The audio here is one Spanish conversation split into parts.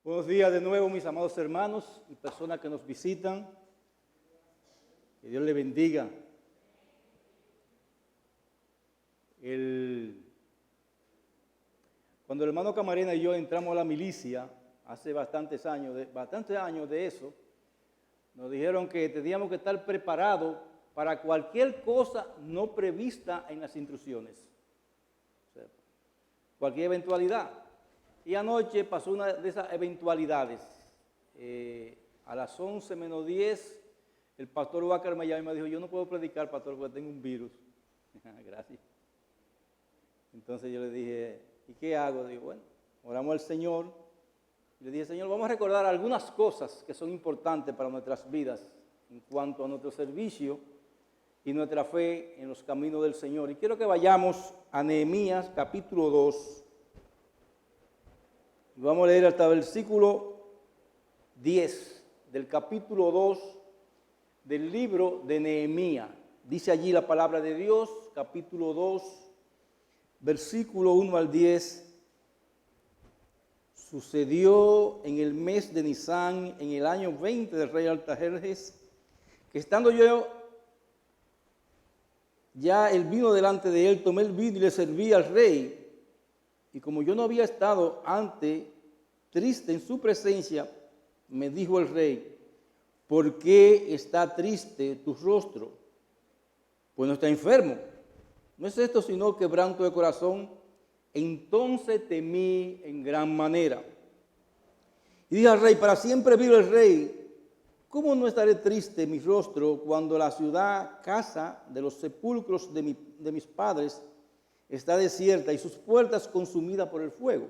Buenos días de nuevo, mis amados hermanos y personas que nos visitan. Que Dios les bendiga. Cuando el hermano Camarena y yo entramos a la milicia, hace bastantes años de eso, nos dijeron que teníamos que estar preparados para cualquier cosa no prevista en las instrucciones. O sea, cualquier eventualidad. Y anoche pasó una de esas eventualidades. A las 11 menos 10, el pastor Huácar me llamó y me dijo, yo no puedo predicar, pastor, porque tengo un virus. Gracias. Entonces yo le dije, ¿y qué hago? Digo, bueno, oramos al Señor. Y le dije, Señor, vamos a recordar algunas cosas que son importantes para nuestras vidas en cuanto a nuestro servicio y nuestra fe en los caminos del Señor. Y quiero que vayamos a Nehemías capítulo 2. Vamos a leer hasta el versículo 10 del capítulo 2 del libro de Nehemías. Dice allí la palabra de Dios, capítulo 2, versículo 1 al 10. Sucedió en el mes de Nisán, en el año 20 del rey Artajerjes, que estando yo ya el vino delante de él, tomé el vino y le serví al rey. Y como yo no había estado antes triste en su presencia, me dijo el rey, ¿por qué está triste tu rostro? Pues no está enfermo. No es esto sino quebranto de corazón. Entonces temí en gran manera. Y dije al rey, para siempre vive el rey, ¿cómo no estaré triste mi rostro cuando la ciudad, casa de los sepulcros de mis padres, está desierta y sus puertas consumidas por el fuego?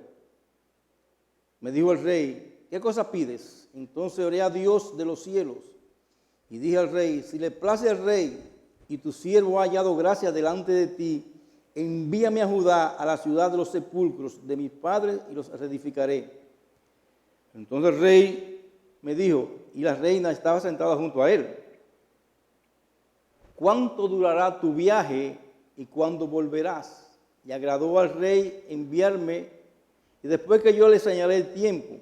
Me dijo el rey, ¿qué cosa pides? Entonces oré a Dios de los cielos y dije al rey, si le place al rey y tu siervo ha hallado gracia delante de ti, envíame a Judá, a la ciudad de los sepulcros de mis padres, y los reedificaré. Entonces el rey me dijo, y la reina estaba sentada junto a él, ¿cuánto durará tu viaje y cuándo volverás? Y agradó al rey enviarme, y después que yo le señalé el tiempo,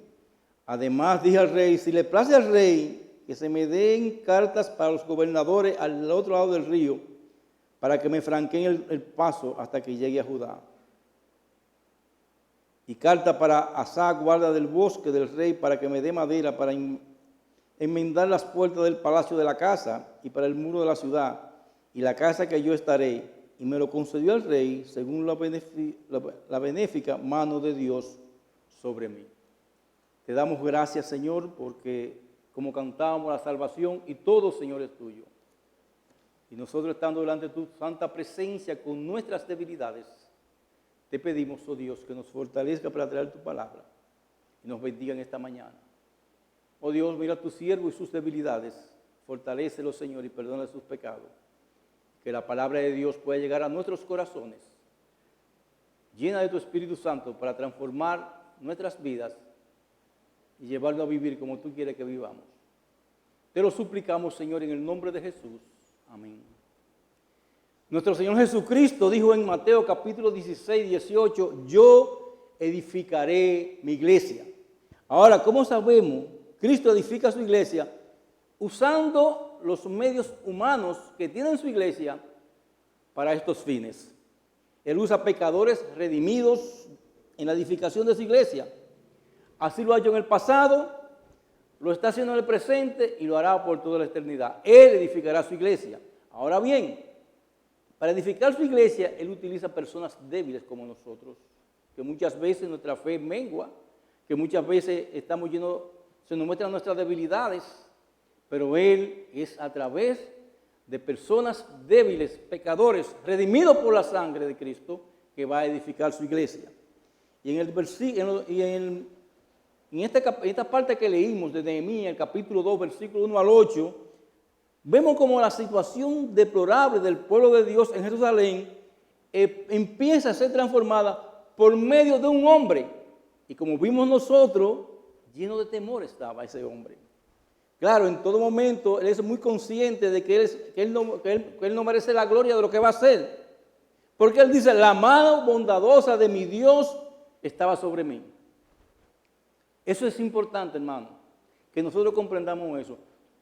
además dije al rey, si le place al rey, que se me den cartas para los gobernadores al otro lado del río, para que me franqueen el paso hasta que llegue a Judá. Y carta para Asá, guarda del bosque del rey, para que me dé madera para enmendar las puertas del palacio de la casa y para el muro de la ciudad y la casa que yo estaré. Y me lo concedió el rey según la benéfica mano de Dios sobre mí. Te damos gracias, Señor, porque como cantábamos la salvación y todo, Señor, es tuyo. Y nosotros estando delante de tu santa presencia con nuestras debilidades, te pedimos, oh Dios, que nos fortalezca para traer tu palabra y nos bendiga en esta mañana. Oh Dios, mira a tu siervo y sus debilidades, fortalécelo, Señor, y perdona sus pecados. Que la palabra de Dios pueda llegar a nuestros corazones, llena de tu Espíritu Santo para transformar nuestras vidas y llevarnos a vivir como tú quieres que vivamos. Te lo suplicamos, Señor, en el nombre de Jesús. Amén. Nuestro Señor Jesucristo dijo en Mateo capítulo 16, 18, yo edificaré mi iglesia. Ahora, ¿cómo sabemos? Cristo edifica su iglesia usando los medios humanos que tiene su iglesia para estos fines. Él usa pecadores redimidos en la edificación de su iglesia. Así lo ha hecho en el pasado, lo está haciendo en el presente y lo hará por toda la eternidad. Él edificará su iglesia. Ahora bien, para edificar su iglesia, Él utiliza personas débiles como nosotros, que muchas veces nuestra fe mengua, que muchas veces se nos muestran nuestras debilidades, pero Él es a través de personas débiles, pecadores, redimidos por la sangre de Cristo, que va a edificar su iglesia. Y en esta parte que leímos de Nehemías, el capítulo 2, versículo 1 al 8, vemos como la situación deplorable del pueblo de Dios en Jerusalén empieza a ser transformada por medio de un hombre. Y como vimos nosotros, lleno de temor estaba ese hombre. Claro, en todo momento él es muy consciente de que él no merece la gloria de lo que va a hacer. Porque él dice, la mano bondadosa de mi Dios estaba sobre mí. Eso es importante, hermano, que nosotros comprendamos eso.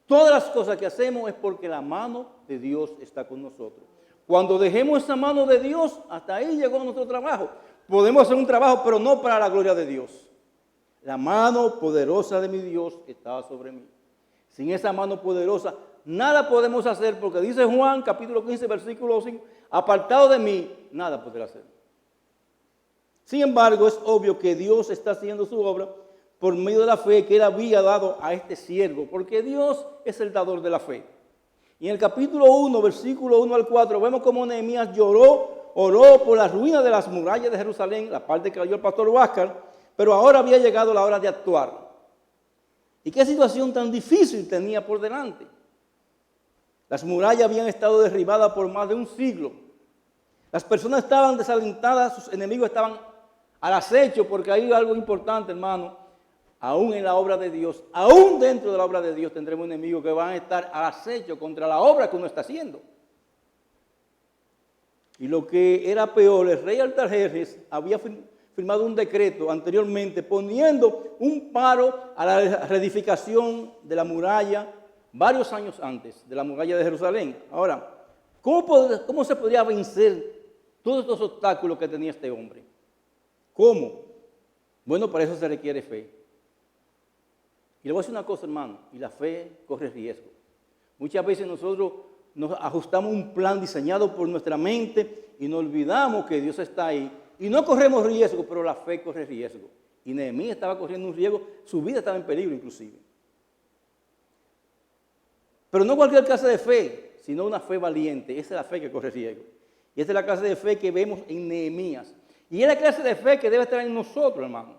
Todas las cosas que hacemos es porque la mano de Dios está con nosotros. Cuando dejemos esa mano de Dios, hasta ahí llegó nuestro trabajo. Podemos hacer un trabajo, pero no para la gloria de Dios. La mano poderosa de mi Dios estaba sobre mí. Sin esa mano poderosa, nada podemos hacer, porque dice Juan, capítulo 15, versículo 5, apartado de mí, nada podrá hacer. Sin embargo, es obvio que Dios está haciendo su obra por medio de la fe que Él había dado a este siervo, porque Dios es el dador de la fe. Y en el capítulo 1, versículo 1 al 4, vemos cómo Nehemías oró por la ruina de las murallas de Jerusalén, la parte que leyó el pastor Huáscar, pero ahora había llegado la hora de actuar. ¿Y qué situación tan difícil tenía por delante? Las murallas habían estado derribadas por más de un siglo. Las personas estaban desalentadas, sus enemigos estaban al acecho, porque hay algo importante, hermano. Aún en la obra de Dios, aún dentro de la obra de Dios tendremos enemigos que van a estar al acecho contra la obra que uno está haciendo. Y lo que era peor, el rey Artajerjes había firmado un decreto anteriormente poniendo un paro a la reedificación de la muralla varios años antes, de la muralla de Jerusalén. Ahora, ¿cómo se podría vencer todos estos obstáculos que tenía este hombre? ¿Cómo? Bueno, para eso se requiere fe. Y le voy a decir una cosa, hermano, y la fe corre riesgo. Muchas veces nosotros nos ajustamos un plan diseñado por nuestra mente y nos olvidamos que Dios está ahí. Y no corremos riesgo, pero la fe corre riesgo. Y Nehemías estaba corriendo un riesgo, su vida estaba en peligro inclusive. Pero no cualquier clase de fe, sino una fe valiente. Esa es la fe que corre riesgo. Y esa es la clase de fe que vemos en Nehemías. Y es la clase de fe que debe estar en nosotros, hermano.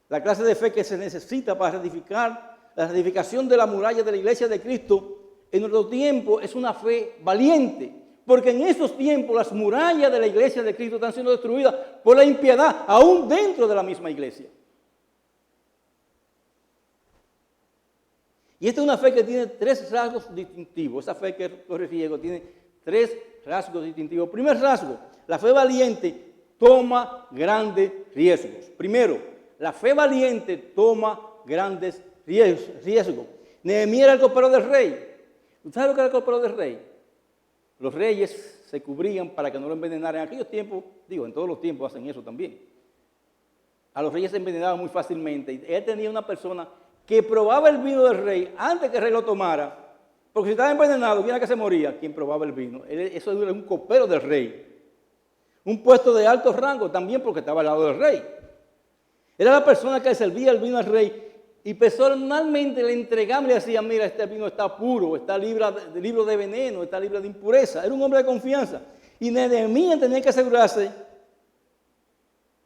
La clase de fe que se necesita para reedificar, la reedificación de la muralla de la iglesia de Cristo en nuestro tiempo es una fe valiente. Porque en estos tiempos las murallas de la iglesia de Cristo están siendo destruidas por la impiedad, aún dentro de la misma iglesia. Y esta es una fe que tiene tres rasgos distintivos. Esa fe que corre riesgo tiene tres rasgos distintivos. Primer rasgo, la fe valiente toma grandes riesgos. Primero, la fe valiente toma grandes riesgos. Nehemías era el copero del rey. ¿Usted sabe lo que era el copero del rey? Los reyes se cubrían para que no lo envenenaran. En aquellos tiempos, en todos los tiempos hacen eso también. A los reyes se envenenaban muy fácilmente. Y él tenía una persona que probaba el vino del rey antes que el rey lo tomara. Porque si estaba envenenado, ¿quién era que se moría? Quien probaba el vino. Eso era un copero del rey. Un puesto de alto rango también porque estaba al lado del rey. Era la persona que servía el vino al rey y personalmente le entregaba y le decía, mira, este vino está puro, está libre de veneno, está libre de impureza. Era un hombre de confianza. Y Nehemías tenía que asegurarse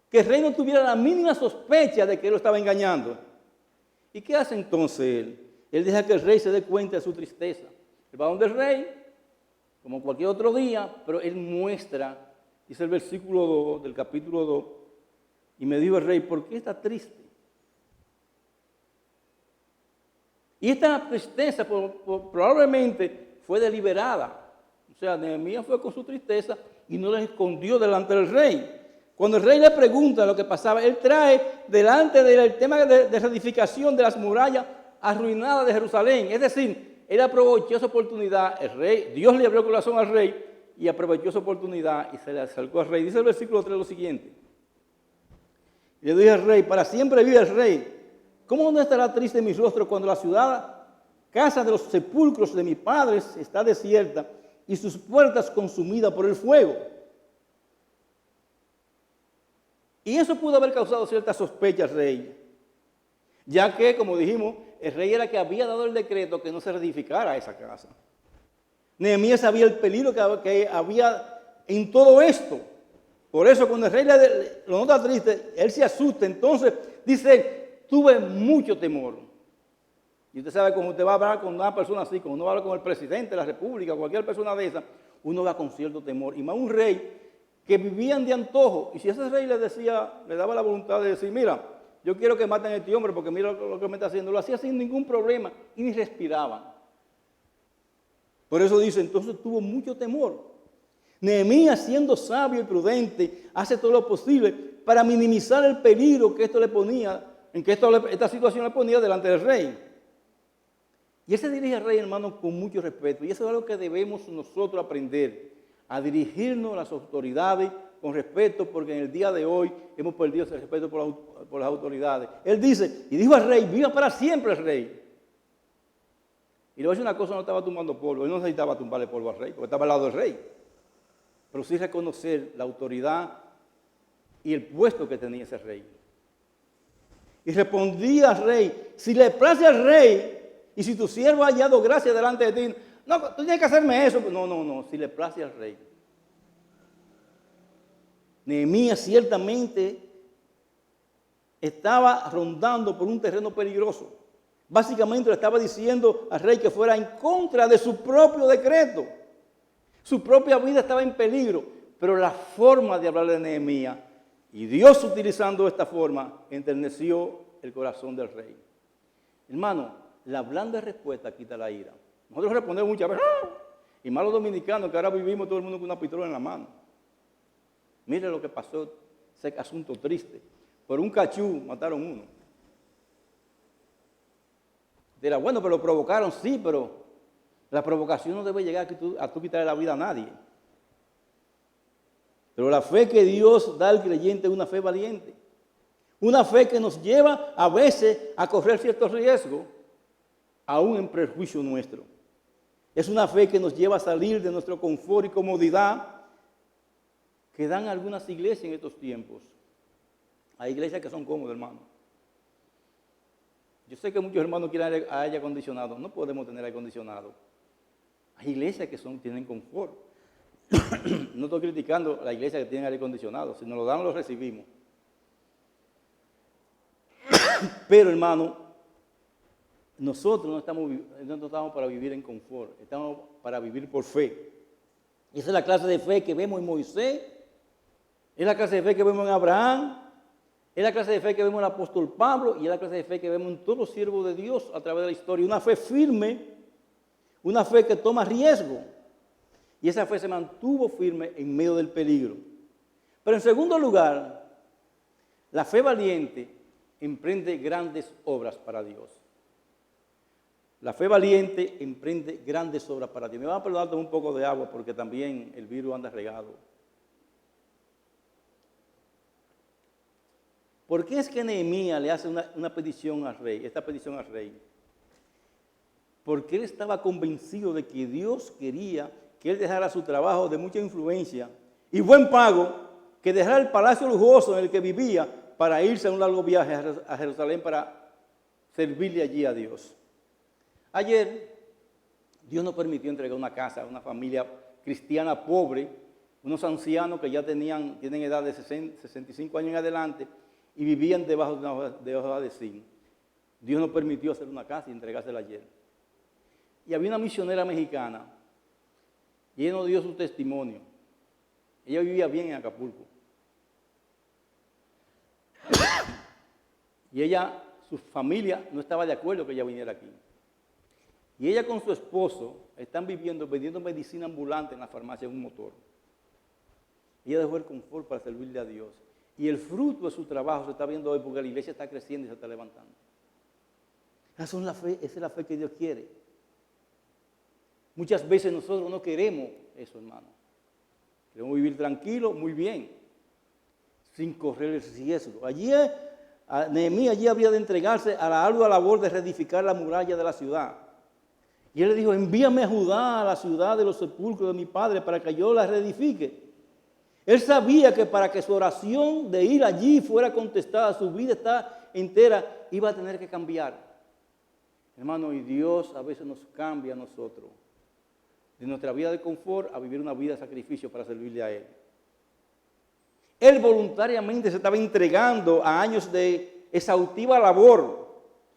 que el rey no tuviera la mínima sospecha de que él lo estaba engañando. ¿Y qué hace entonces él? Él deja que el rey se dé cuenta de su tristeza. Él va donde el rey, como cualquier otro día, pero él muestra, dice el versículo 2 del capítulo 2, y me dijo el rey, ¿por qué está triste? Y esta tristeza probablemente fue deliberada. O sea, Nehemías fue con su tristeza y no la escondió delante del rey. Cuando el rey le pregunta lo que pasaba, él trae delante del tema de reedificación de las murallas arruinadas de Jerusalén. Es decir, él aprovechó esa oportunidad, Dios le abrió el corazón al rey y aprovechó esa oportunidad y se le acercó al rey. Dice el versículo 3 lo siguiente. Y le dije al rey, para siempre vive el rey. ¿Cómo no estará triste mi rostro cuando la ciudad, casa de los sepulcros de mis padres, está desierta y sus puertas consumidas por el fuego? Y eso pudo haber causado cierta sospecha al rey, ya que, como dijimos, el rey era el que había dado el decreto que no se reedificara esa casa. Nehemías sabía el peligro que había en todo esto. Por eso cuando el rey lo nota triste, él se asusta. Entonces dice, tuve mucho temor. Y usted sabe, cuando usted va a hablar con una persona así, cuando uno va a hablar con el presidente de la república, cualquier persona de esa, uno va con cierto temor. Y más un rey que vivían de antojo. Y si ese rey le daba la voluntad de decir, mira, yo quiero que maten a este hombre porque mira lo que me está haciendo, lo hacía sin ningún problema y ni respiraban. Por eso dice, entonces tuvo mucho temor. Nehemías, siendo sabio y prudente, hace todo lo posible para minimizar el peligro que esto le ponía, en que esta situación le ponía delante del rey. Y él se dirige al rey, hermano, con mucho respeto. Y eso es algo que debemos nosotros aprender, a dirigirnos a las autoridades con respeto, porque en el día de hoy hemos perdido ese respeto por las autoridades. Él dice, y dijo al rey, viva para siempre el rey. Y le voy a decir una cosa, no estaba tumbando polvo, él no necesitaba tumbarle polvo al rey, porque estaba al lado del rey. Pero sí reconocer la autoridad y el puesto que tenía ese rey. Y respondía al rey, si le place al rey, y si tu siervo ha hallado gracia delante de ti, no, tú tienes que hacerme eso. No, si le place al rey. Nehemías ciertamente estaba rondando por un terreno peligroso. Básicamente le estaba diciendo al rey que fuera en contra de su propio decreto. Su propia vida estaba en peligro, pero la forma de hablarle de Nehemías, y Dios utilizando esta forma, enterneció el corazón del rey. Hermano, la blanda respuesta quita la ira. Nosotros respondemos muchas veces, ¡ah! Y más los dominicanos que ahora vivimos todo el mundo con una pistola en la mano. Mire lo que pasó, ese asunto triste. Por un cachú mataron uno. Dirá, bueno, pero lo provocaron, sí, pero la provocación no debe llegar a tú quitarle la vida a nadie. Pero la fe que Dios da al creyente es una fe valiente. Una fe que nos lleva a veces a correr ciertos riesgos, aún en perjuicio nuestro. Es una fe que nos lleva a salir de nuestro confort y comodidad que dan algunas iglesias en estos tiempos. Hay iglesias que son cómodas, hermano. Yo sé que muchos hermanos quieren aire acondicionado. No podemos tener aire acondicionado. Hay iglesias que tienen confort. No estoy criticando a la iglesia que tiene aire acondicionado. Si nos lo dan, lo recibimos. Pero, hermano, nosotros no estamos para vivir en confort. Estamos para vivir por fe. Y esa es la clase de fe que vemos en Moisés. Es la clase de fe que vemos en Abraham. Es la clase de fe que vemos en el apóstol Pablo. Y es la clase de fe que vemos en todos los siervos de Dios a través de la historia. Una fe firme. Una fe que toma riesgo. Y esa fe se mantuvo firme en medio del peligro. Pero en segundo lugar, la fe valiente emprende grandes obras para Dios. La fe valiente emprende grandes obras para Dios. Me van a perdonar un poco de agua porque también el virus anda regado. ¿Por qué es que Nehemías le hace una petición al rey, esta petición al rey? Porque él estaba convencido de que Dios quería que él dejara su trabajo de mucha influencia y buen pago, que dejara el palacio lujoso en el que vivía para irse a un largo viaje a Jerusalén para servirle allí a Dios. Ayer, Dios nos permitió entregar una casa a una familia cristiana pobre, unos ancianos que ya tienen edad de 65 años en adelante y vivían debajo de hoja de zinc. Dios nos permitió hacer una casa y entregársela ayer. Y había una misionera mexicana y ella nos dio su testimonio. Ella vivía bien en Acapulco. Y su familia no estaba de acuerdo que ella viniera aquí. Y ella con su esposo están vendiendo medicina ambulante en la farmacia en un motor. Ella dejó el confort para servirle a Dios. Y el fruto de su trabajo se está viendo hoy porque la iglesia está creciendo y se está levantando. Esa es la fe que Dios quiere. Muchas veces nosotros no queremos eso, hermano. Queremos vivir tranquilos, muy bien, sin correr el riesgo. Nehemías allí habría de entregarse a la ardua labor de reedificar la muralla de la ciudad. Y él le dijo, envíame a Judá, a la ciudad de los sepulcros de mi padre, para que yo la reedifique. Él sabía que para que su oración de ir allí fuera contestada, su vida entera iba a tener que cambiar. Hermano, y Dios a veces nos cambia a nosotros de nuestra vida de confort a vivir una vida de sacrificio para servirle a Él. Él voluntariamente se estaba entregando a años de exhaustiva labor.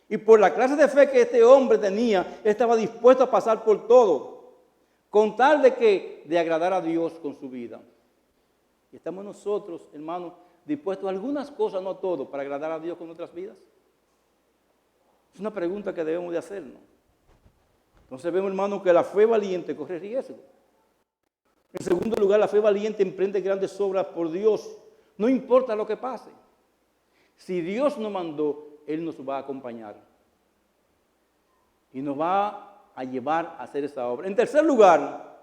Y por la clase de fe que este hombre tenía, él estaba dispuesto a pasar por todo, con tal de agradar a Dios con su vida. Y estamos nosotros, hermanos, dispuestos a algunas cosas, no a todo, para agradar a Dios con nuestras vidas. Es una pregunta que debemos de hacernos. Entonces vemos, hermano, que la fe valiente corre riesgo. En segundo lugar, la fe valiente emprende grandes obras por Dios, No importa lo que pase. Si Dios nos mandó, Él nos va a acompañar. Y nos va a llevar a hacer esa obra. En tercer lugar,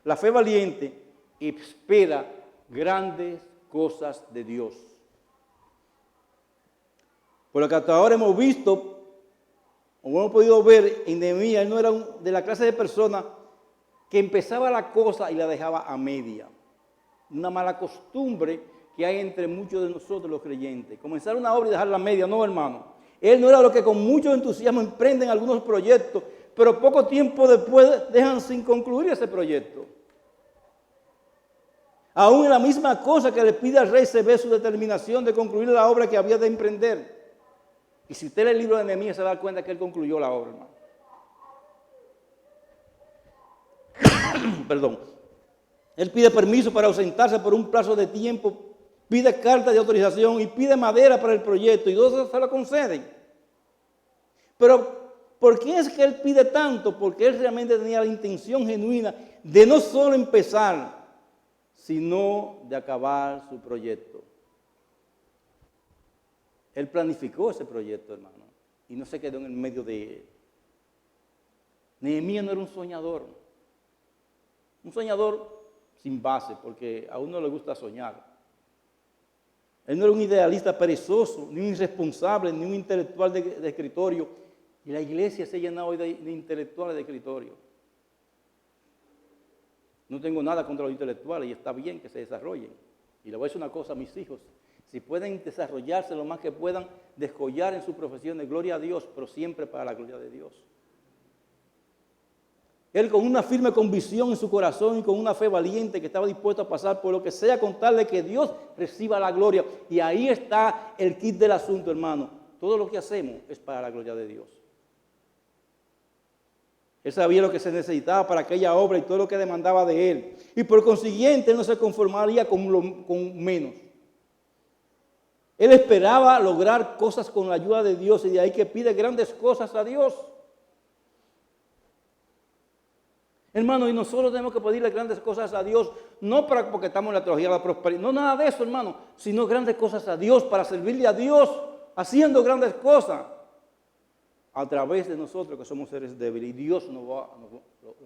la fe valiente espera grandes cosas de Dios. Por lo que hasta ahora hemos visto, o hemos podido ver, en Nehemías, él no era de la clase de persona que empezaba la cosa y la dejaba a media. Una mala costumbre que hay entre muchos de nosotros los creyentes. Comenzar una obra y dejarla a media, no, hermano. Él no era lo que con mucho entusiasmo emprenden algunos proyectos, pero poco tiempo después dejan sin concluir ese proyecto. Aún en la misma cosa que le pide al rey se ve su determinación de concluir la obra que había de emprender. Y si usted lee el libro de Nehemías se da cuenta que él concluyó la obra, hermano. Perdón. Él pide permiso para ausentarse por un plazo de tiempo, pide carta de autorización y pide madera para el proyecto y todos se lo conceden. Pero, ¿por qué es que él pide tanto? Porque él realmente tenía la intención genuina de no solo empezar, sino de acabar su proyecto. Él planificó ese proyecto, hermano, y no se quedó en el medio de él. Nehemías no era un soñador sin base, porque a uno le gusta soñar. Él no era un idealista perezoso, ni un irresponsable, ni un intelectual de escritorio. Y la iglesia se ha llenado hoy de intelectuales de escritorio. No tengo nada contra los intelectuales y está bien que se desarrollen. Y le voy a decir una cosa a mis hijos. Si pueden desarrollarse lo más que puedan, descollar en sus profesiones, gloria a Dios, pero siempre para la gloria de Dios. Él con una firme convicción en su corazón y con una fe valiente que estaba dispuesto a pasar por lo que sea con tal de que Dios reciba la gloria. Y ahí está el kit del asunto, hermano. Todo lo que hacemos es para la gloria de Dios. Él sabía lo que se necesitaba para aquella obra y todo lo que demandaba de él. Y por consiguiente, él no se conformaría con menos. Él esperaba lograr cosas con la ayuda de Dios y de ahí que pide grandes cosas a Dios. Hermano, y nosotros tenemos que pedirle grandes cosas a Dios, no porque estamos en la teología de la prosperidad, no nada de eso, hermano, sino grandes cosas a Dios, para servirle a Dios, haciendo grandes cosas a través de nosotros que somos seres débiles, y Dios lo va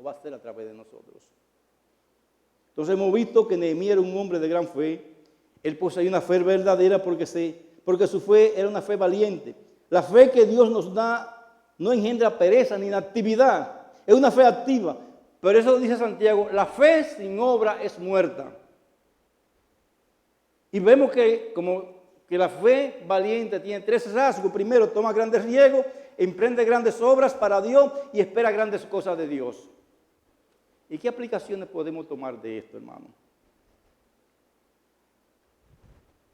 a hacer a través de nosotros. Entonces hemos visto que Nehemías era un hombre de gran fe. Él poseía una fe verdadera porque su fe era una fe valiente. La fe que Dios nos da no engendra pereza ni inactividad, es una fe activa. Pero eso dice Santiago, la fe sin obra es muerta. Y vemos que la fe valiente tiene tres rasgos. Primero, toma grandes riesgos, emprende grandes obras para Dios y espera grandes cosas de Dios. ¿Y qué aplicaciones podemos tomar de esto, hermano?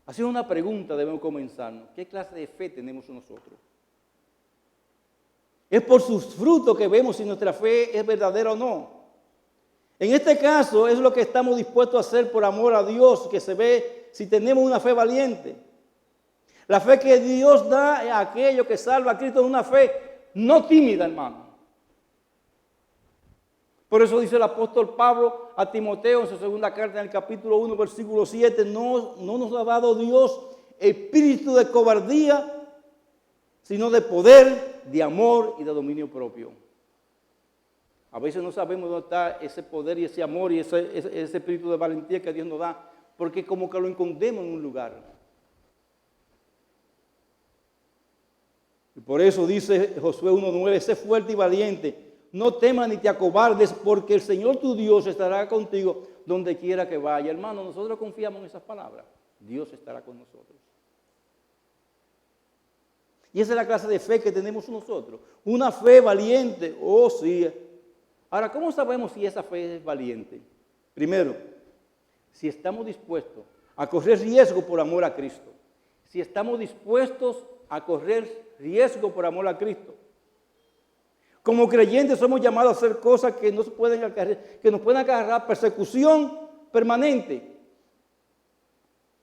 Haciendo una pregunta debemos comenzarnos. ¿Qué clase de fe tenemos nosotros? Es por sus frutos que vemos si nuestra fe es verdadera o no. En este caso es lo que estamos dispuestos a hacer por amor a Dios, que se ve si tenemos una fe valiente. La fe que Dios da a aquello que salva a Cristo es una fe no tímida, hermano. Por eso dice el apóstol Pablo a Timoteo en su segunda carta en el capítulo 1, versículo 7, no nos ha dado Dios espíritu de cobardía, sino de poder, de amor y de dominio propio. A veces no sabemos dónde está ese poder y ese amor y ese espíritu de valentía que Dios nos da, porque como que lo escondemos en un lugar. Y por eso dice Josué 1:9, sé fuerte y valiente, no temas ni te acobardes, porque el Señor tu Dios estará contigo donde quiera que vaya. Hermano, nosotros confiamos en esas palabras. Dios estará con nosotros. Y esa es la clase de fe que tenemos nosotros. Una fe valiente. Oh, sí. Ahora, ¿cómo sabemos si esa fe es valiente? Primero, si estamos dispuestos a correr riesgo por amor a Cristo. Si estamos dispuestos a correr riesgo por amor a Cristo. Como creyentes somos llamados a hacer cosas que nos pueden acarrear persecución permanente.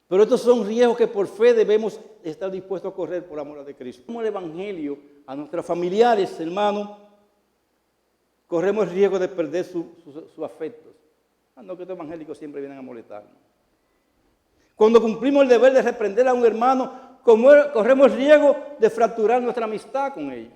Pero estos son riesgos que por fe debemos estar dispuestos a correr por amor a Cristo. Como el Evangelio a nuestros familiares, hermanos, corremos el riesgo de perder sus afectos. No, que estos evangélicos siempre vienen a molestarnos. Cuando cumplimos el deber de reprender a un hermano, corremos el riesgo de fracturar nuestra amistad con ellos.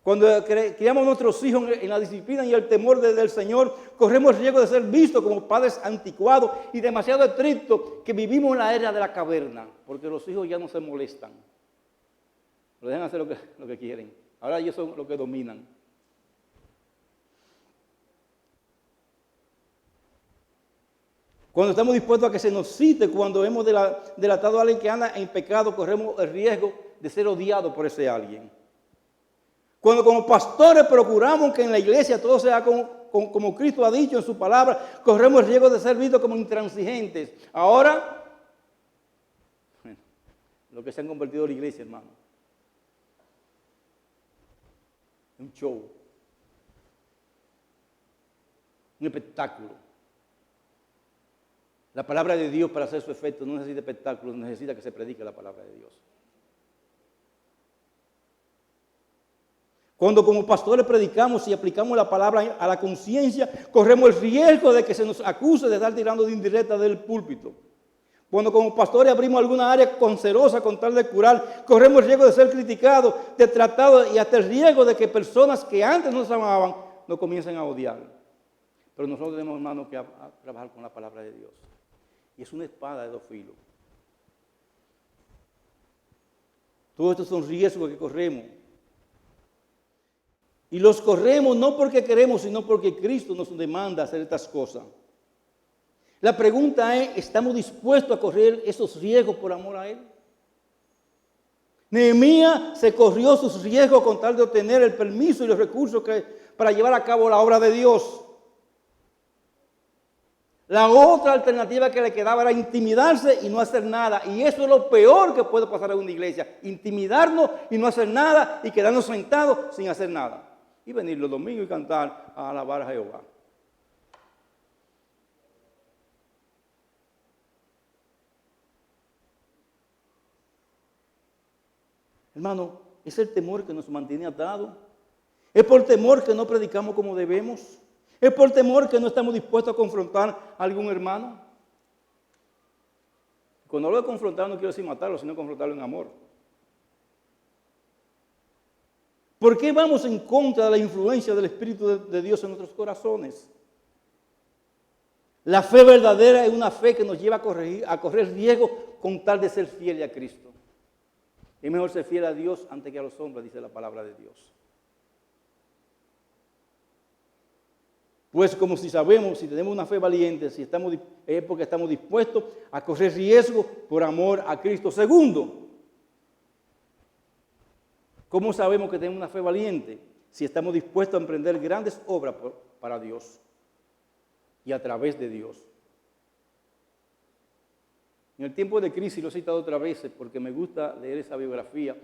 Cuando criamos a nuestros hijos en la disciplina y el temor del Señor, corremos el riesgo de ser vistos como padres anticuados y demasiado estrictos, que vivimos en la era de la caverna, porque los hijos ya no se molestan. Lo dejan hacer lo que quieren. Ahora ellos son los que dominan. Cuando estamos dispuestos a que se nos cite, cuando hemos delatado a alguien que anda en pecado, corremos el riesgo de ser odiados por ese alguien. Cuando como pastores procuramos que en la iglesia todo sea como Cristo ha dicho en su palabra, corremos el riesgo de ser vistos como intransigentes. Ahora, lo que se han convertido en la iglesia, hermano. Un show. Un espectáculo. La palabra de Dios, para hacer su efecto, no necesita espectáculos, necesita que se predique la palabra de Dios. Cuando como pastores predicamos y aplicamos la palabra a la conciencia, corremos el riesgo de que se nos acuse de estar tirando de indirecta del púlpito. Cuando como pastores abrimos alguna área cancerosa con tal de curar, corremos el riesgo de ser criticados, de tratados y hasta el riesgo de que personas que antes nos amaban nos comiencen a odiar. Pero nosotros tenemos, hermanos, que trabajar con la palabra de Dios. Y es una espada de dos filos. Todos estos son riesgos que corremos. Y los corremos no porque queremos, sino porque Cristo nos demanda hacer estas cosas. La pregunta es, ¿estamos dispuestos a correr esos riesgos por amor a Él? Nehemías se corrió sus riesgos con tal de obtener el permiso y los recursos para llevar a cabo la obra de Dios. La otra alternativa que le quedaba era intimidarse y no hacer nada. Y eso es lo peor que puede pasar en una iglesia. Intimidarnos y no hacer nada y quedarnos sentados sin hacer nada. Y venir los domingos y cantar a alabar a Jehová. Hermano, es el temor que nos mantiene atados. Es por temor que no predicamos como debemos. Es por temor que no estamos dispuestos a confrontar a algún hermano. Cuando hablo de confrontar no quiero decir matarlo, sino confrontarlo en amor. ¿Por qué vamos en contra de la influencia del Espíritu de Dios en nuestros corazones? La fe verdadera es una fe que nos lleva a correr riesgo con tal de ser fiel a Cristo. Es mejor ser fiel a Dios antes que a los hombres, dice la palabra de Dios. Pues como si sabemos, si tenemos una fe valiente, es porque estamos dispuestos a correr riesgo por amor a Cristo. Segundo, ¿cómo sabemos que tenemos una fe valiente? Si estamos dispuestos a emprender grandes obras para Dios y a través de Dios. En el tiempo de crisis, lo he citado otras veces porque me gusta leer esa biografía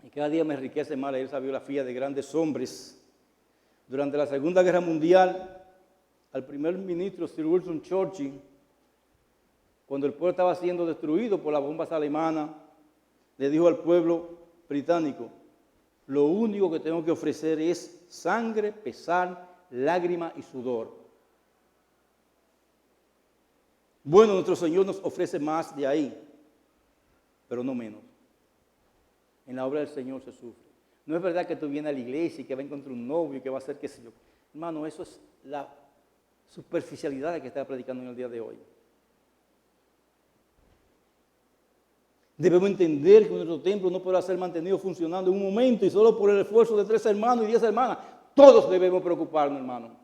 y cada día me enriquece más leer esa biografía de grandes hombres. Durante la Segunda Guerra Mundial, al primer ministro Sir Winston Churchill, cuando el pueblo estaba siendo destruido por las bombas alemanas, le dijo al pueblo británico: lo único que tengo que ofrecer es sangre, pesar, lágrima y sudor. Bueno, nuestro Señor nos ofrece más de ahí, pero no menos. En la obra del Señor se sufre. No es verdad que tú vienes a la iglesia y que va a encontrar un novio y que va a hacer qué sé yo. Hermano, eso es la superficialidad que está predicando en el día de hoy. Debemos entender que nuestro templo no podrá ser mantenido funcionando en un momento y solo por el esfuerzo de 3 hermanos y 10 hermanas. Todos debemos preocuparnos, hermano.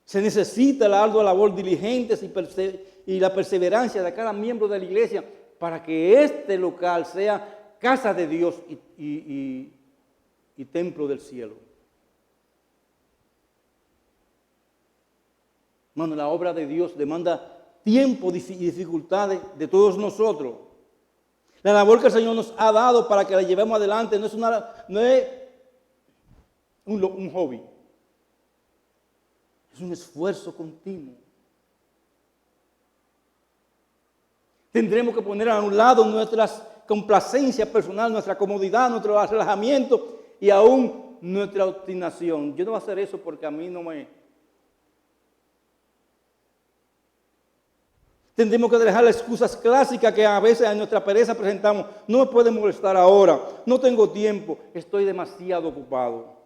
Se necesita la ardua labor diligente y la perseverancia de cada miembro de la iglesia para que este local sea casa de Dios y templo del cielo. Hermano, la obra de Dios demanda tiempo y dificultades de todos nosotros. La labor que el Señor nos ha dado para que la llevemos adelante no es un hobby. Es un esfuerzo continuo. Tendremos que poner a un lado nuestras complacencias personales, nuestra comodidad, nuestro relajamiento y aún nuestra obstinación. Yo no voy a hacer eso porque a mí no me Tendremos que dejar las excusas clásicas que a veces en nuestra pereza presentamos. No me puede molestar ahora, no tengo tiempo, estoy demasiado ocupado.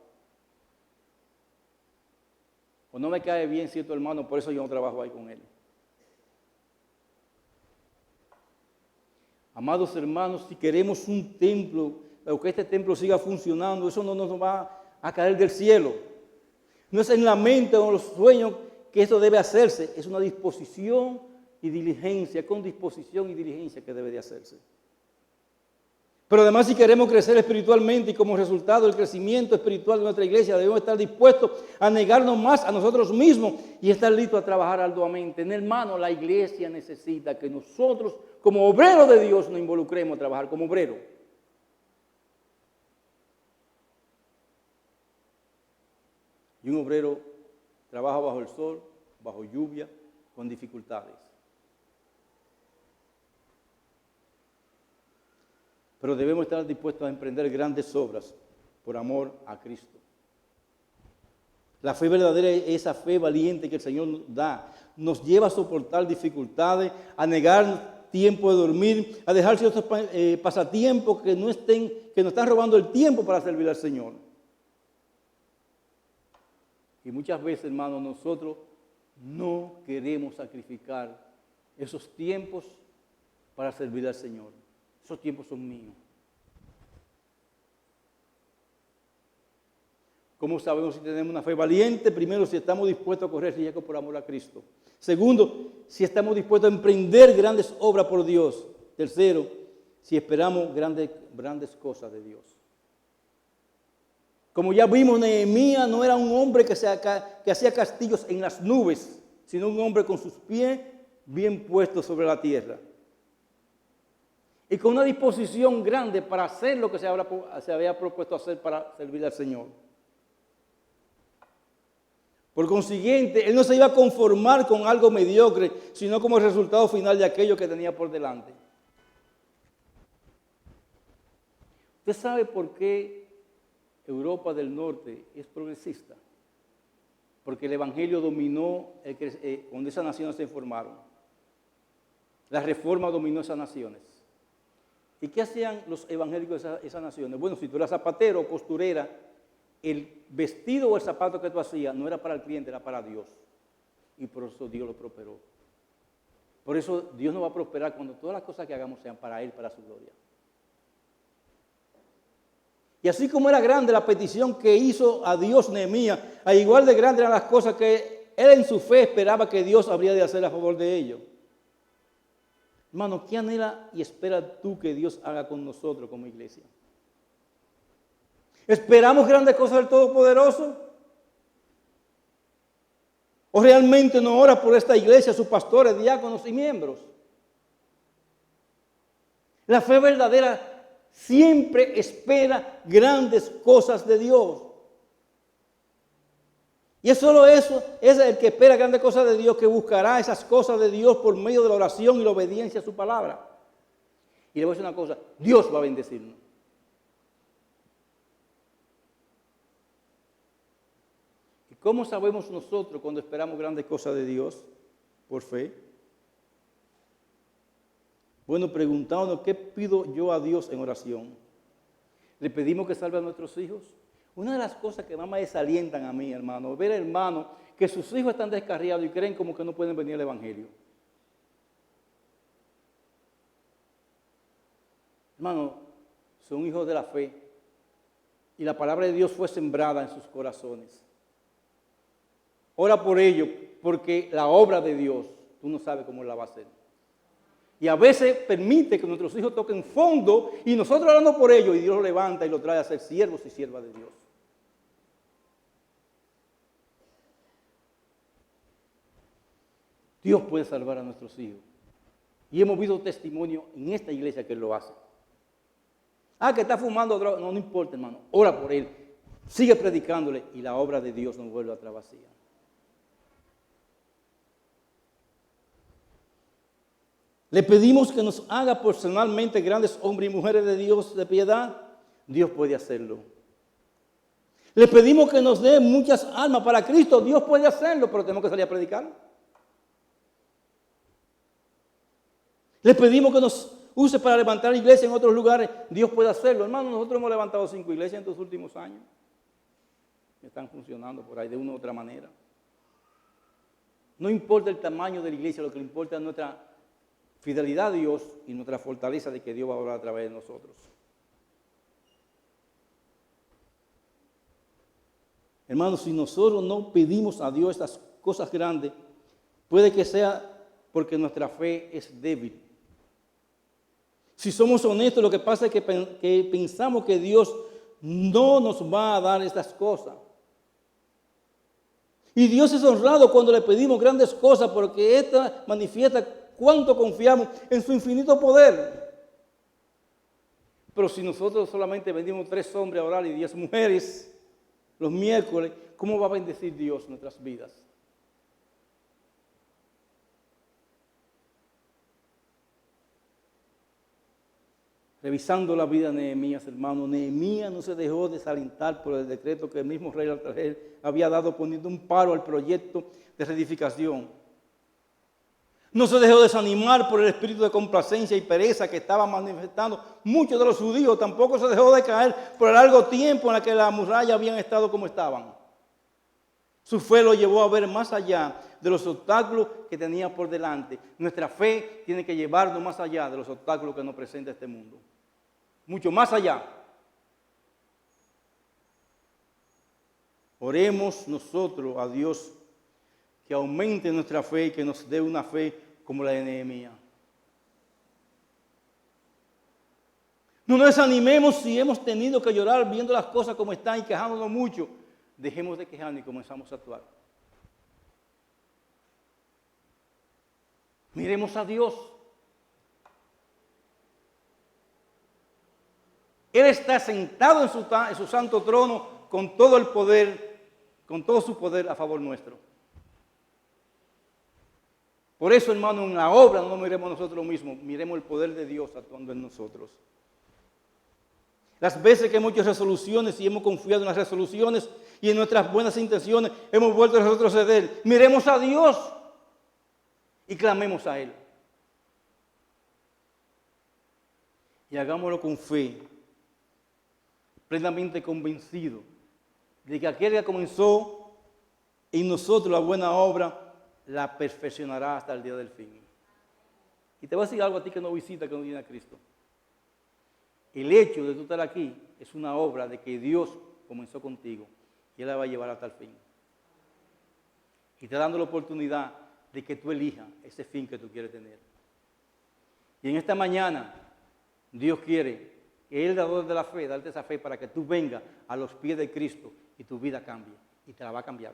O no me cae bien cierto hermano, por eso yo no trabajo ahí con él. Amados hermanos, si queremos un templo, o que este templo siga funcionando, eso no nos va a caer del cielo. No es en la mente o en los sueños que eso debe hacerse, es una disposición y diligencia, con disposición y diligencia que debe de hacerse. Pero además, si queremos crecer espiritualmente y como resultado del crecimiento espiritual de nuestra iglesia, debemos estar dispuestos a negarnos más a nosotros mismos y estar listos a trabajar arduamente. Hermano, la iglesia necesita que nosotros, como obreros de Dios, nos involucremos a trabajar como obreros. Y un obrero trabaja bajo el sol, bajo lluvia, con dificultades. Pero debemos estar dispuestos a emprender grandes obras por amor a Cristo. La fe verdadera es esa fe valiente que el Señor nos da. Nos lleva a soportar dificultades, a negar tiempo de dormir, a dejar ciertos pasatiempos que nos están robando el tiempo para servir al Señor. Y muchas veces, hermanos, nosotros no queremos sacrificar esos tiempos para servir al Señor. Esos tiempos son míos. ¿Cómo sabemos si tenemos una fe valiente? Primero, si estamos dispuestos a correr riesgos por amor a Cristo. Segundo, si estamos dispuestos a emprender grandes obras por Dios. Tercero, si esperamos grandes cosas de Dios. Como ya vimos, Nehemías no era un hombre que hacía castillos en las nubes, sino un hombre con sus pies bien puestos sobre la tierra. Y con una disposición grande para hacer lo que se había propuesto hacer para servir al Señor. Por consiguiente, él no se iba a conformar con algo mediocre, sino como el resultado final de aquello que tenía por delante. ¿Usted sabe por qué Europa del Norte es progresista? Porque el Evangelio dominó donde esas naciones se formaron. La Reforma dominó esas naciones. ¿Y qué hacían los evangélicos de esas naciones? Bueno, si tú eras zapatero o costurera, el vestido o el zapato que tú hacías no era para el cliente, era para Dios. Y por eso Dios lo prosperó. Por eso Dios nos va a prosperar cuando todas las cosas que hagamos sean para Él, para su gloria. Y así como era grande la petición que hizo a Dios Nehemías, a igual de grande eran las cosas que él en su fe esperaba que Dios habría de hacer a favor de ellos. Hermano, ¿qué anhela y espera tú que Dios haga con nosotros como iglesia? ¿Esperamos grandes cosas del Todopoderoso? ¿O realmente no ora por esta iglesia, sus pastores, diáconos y miembros? La fe verdadera siempre espera grandes cosas de Dios. Y es solo eso, es el que espera grandes cosas de Dios, que buscará esas cosas de Dios por medio de la oración y la obediencia a su palabra. Y le voy a decir una cosa, Dios va a bendecirnos. ¿Y cómo sabemos nosotros cuando esperamos grandes cosas de Dios? Por fe. Bueno, preguntándonos, ¿qué pido yo a Dios en oración? ¿Le pedimos que salve a nuestros hijos? Una de las cosas que más me desalientan a mí, hermano, ver hermanos que sus hijos están descarriados y creen como que no pueden venir al Evangelio. Hermano, son hijos de la fe y la palabra de Dios fue sembrada en sus corazones. Ora por ellos, porque la obra de Dios, tú no sabes cómo la va a hacer. Y a veces permite que nuestros hijos toquen fondo y nosotros orando por ellos y Dios los levanta y los trae a ser siervos y siervas de Dios. Dios puede salvar a nuestros hijos. Y hemos visto testimonio en esta iglesia que Él lo hace. Que está fumando droga. No importa, hermano. Ora por él. Sigue predicándole y la obra de Dios no vuelve atrás vacía. Le pedimos que nos haga personalmente grandes hombres y mujeres de Dios de piedad. Dios puede hacerlo. Le pedimos que nos dé muchas almas para Cristo. Dios puede hacerlo, pero tenemos que salir a predicar. Le pedimos que nos use para levantar iglesias en otros lugares. Dios puede hacerlo. Hermano, nosotros hemos levantado 5 iglesias en estos últimos años. Están funcionando por ahí de una u otra manera. No importa el tamaño de la iglesia, lo que le importa es nuestra fidelidad a Dios y nuestra fortaleza de que Dios va a obrar a través de nosotros. Hermanos, si nosotros no pedimos a Dios estas cosas grandes, puede que sea porque nuestra fe es débil. Si somos honestos, lo que pasa es que pensamos que Dios no nos va a dar estas cosas. Y Dios es honrado cuando le pedimos grandes cosas, porque esta manifiesta cuánto confiamos en su infinito poder. Pero si nosotros solamente venimos 3 hombres a orar y 10 mujeres los miércoles, ¿cómo va a bendecir Dios nuestras vidas? Revisando la vida de Nehemías, hermano, Nehemías no se dejó desalentar por el decreto que el mismo rey Artajerjes había dado poniendo un paro al proyecto de reedificación. No se dejó desanimar por el espíritu de complacencia y pereza que estaba manifestando muchos de los judíos. Tampoco se dejó de caer por el largo tiempo en el que las murallas habían estado como estaban. Su fe lo llevó a ver más allá de los obstáculos que tenía por delante. Nuestra fe tiene que llevarnos más allá de los obstáculos que nos presenta este mundo. Mucho más allá. Oremos nosotros a Dios que aumente nuestra fe y que nos dé una fe como la de Nehemías. No nos desanimemos si hemos tenido que llorar viendo las cosas como están y quejándonos mucho. Dejemos de quejarnos y comenzamos a actuar. Miremos a Dios. Él está sentado en su santo trono con todo el poder, con todo su poder a favor nuestro. Por eso, hermano, en la obra no miremos nosotros mismos, miremos el poder de Dios actuando en nosotros. Las veces que hemos hecho resoluciones y hemos confiado en las resoluciones y en nuestras buenas intenciones, hemos vuelto a retroceder. Miremos a Dios y clamemos a Él. Y hagámoslo con fe, plenamente convencido de que aquel que comenzó en nosotros la buena obra, la perfeccionará hasta el día del fin. Y te voy a decir algo a ti que no visita, que no viene a Cristo. El hecho de tú estar aquí es una obra de que Dios comenzó contigo y Él la va a llevar hasta el fin. Y te dando la oportunidad de que tú elijas ese fin que tú quieres tener. Y en esta mañana, Dios quiere que Él, dador de la fe, darte esa fe para que tú vengas a los pies de Cristo y tu vida cambie. Y te la va a cambiar.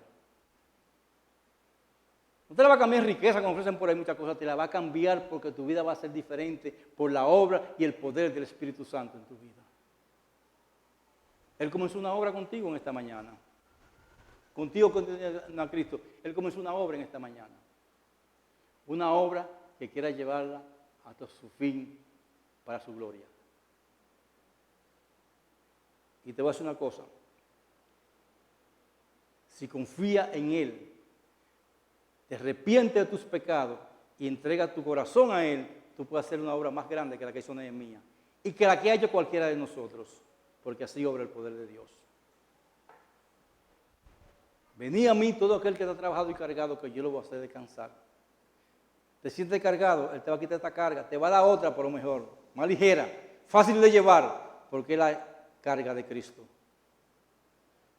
No te la va a cambiar en riqueza, como ofrecen por ahí muchas cosas, te la va a cambiar porque tu vida va a ser diferente por la obra y el poder del Espíritu Santo en tu vida. Él comenzó una obra contigo en esta mañana. Contigo con Cristo. Él comenzó una obra en esta mañana. Una obra que quiera llevarla hasta su fin para su gloria. Y te voy a decir una cosa. Si confía en Él, te arrepientes de tus pecados y entrega tu corazón a Él, tú puedes hacer una obra más grande que la que hizo Nehemías y que la que ha hecho cualquiera de nosotros, porque así obra el poder de Dios. Venid a mí todo aquel que está trabajado y cargado, que yo lo voy a hacer descansar. Te sientes cargado, Él te va a quitar esta carga, te va a dar otra por lo mejor, más ligera, fácil de llevar, porque es la carga de Cristo.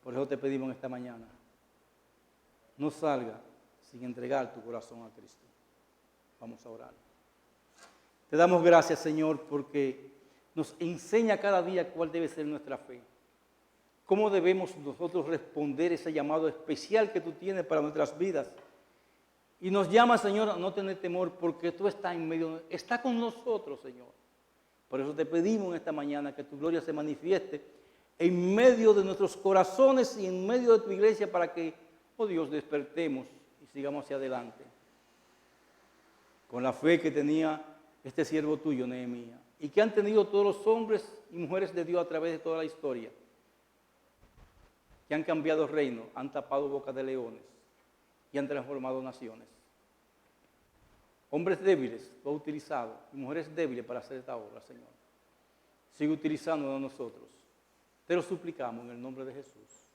Por eso te pedimos en esta mañana, no salga sin entregar tu corazón a Cristo. Vamos a orar. Te damos gracias, Señor, porque nos enseña cada día cuál debe ser nuestra fe. Cómo debemos nosotros responder ese llamado especial que tú tienes para nuestras vidas. Y nos llama, Señor, a no tener temor porque tú estás en medio, está con nosotros, Señor. Por eso te pedimos en esta mañana que tu gloria se manifieste en medio de nuestros corazones y en medio de tu iglesia para que, oh Dios, despertemos y sigamos hacia adelante. Con la fe que tenía este siervo tuyo, Nehemías, y que han tenido todos los hombres y mujeres de Dios a través de toda la historia, que han cambiado reinos, han tapado bocas de leones y han transformado naciones. Hombres débiles tú has utilizado y mujeres débiles para hacer esta obra, Señor. Sigue utilizándonos a nosotros. Te lo suplicamos en el nombre de Jesús.